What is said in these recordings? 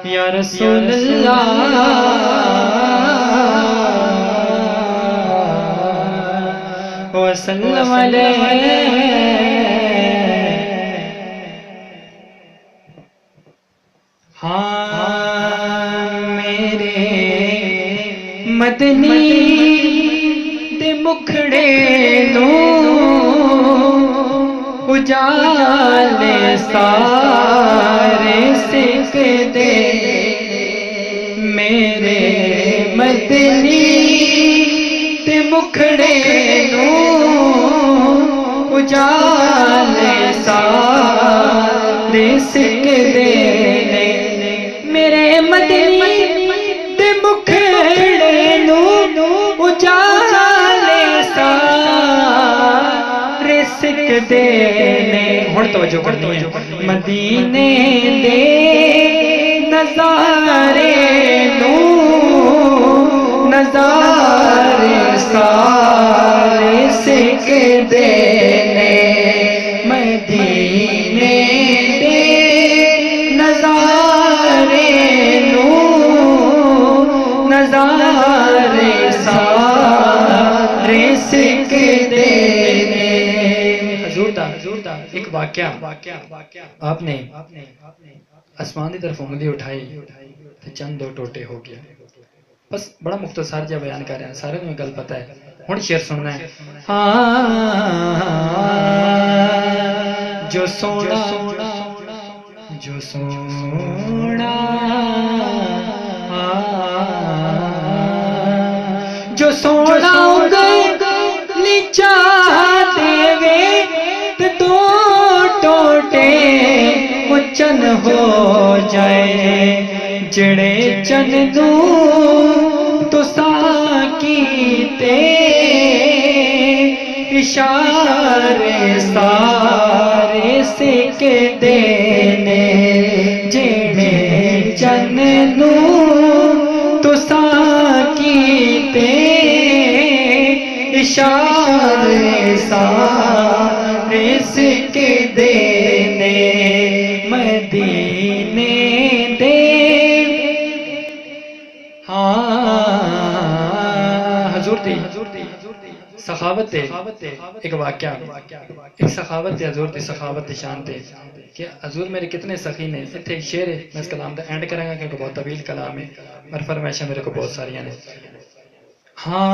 या रसूल अल्लाह वसल्लम अलैहि। हाँ मेरे मदनी दे मुखड़े नो उजाले सारे सिक दे, मेरे मदनी दे मुखड़े नो उजाले सारे सिक दे, मेरे मदनी दे मुखड़े नो उजाले सारे सिक दे ने। हुण तवज्जो करनी है। मदीने दे नज़ारे नो नज़ारे सारे सिक दे ने, मदीने दे नज़ारे नो नज़ारे सारे सिक दे ने। एक वाक्या आपने आसमान की तरफ उंगली उठाई तो चंद दो टोटे हो गया। बस बड़ा मुख्तसर जा बयान कर रहे हैं, सारे में गल पता है। हुण शेर सुनना है। हाँ जो सोना जो सोना जो सोना उंगली चा देवे तो टोटे चन हो जाए, जड़े चन दू तुसा कीते इशारे सारे सिक देने, जड़े चन दू तुसा कीते इशारे सारे सिक देने, मदीने दे। हाँ हजूर दी सखावत है। एक वाक्या एक सखावत है हजूर दी सखावत शान थे कि हजूर मेरे कितने सखी ने। इतने शेर है, मैं इस कलाम का एंड करेंगे क्योंकि बहुत तवील कलाम है और फरमाइशें मेरे को बहुत सारियां ने। हाँ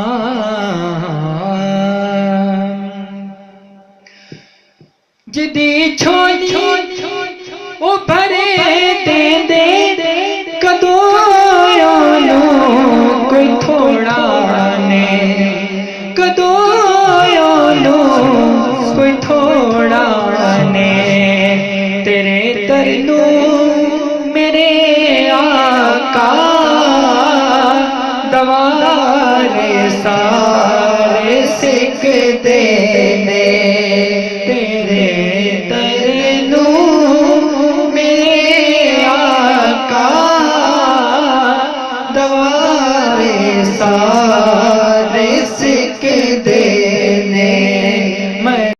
जिदी छोड़ी वो भरे दे दे कदो कोई थोड़ा ने, कदो कोई थोड़ा ने, तेरे तरनू मेरे आका दवारे सारे सिक दे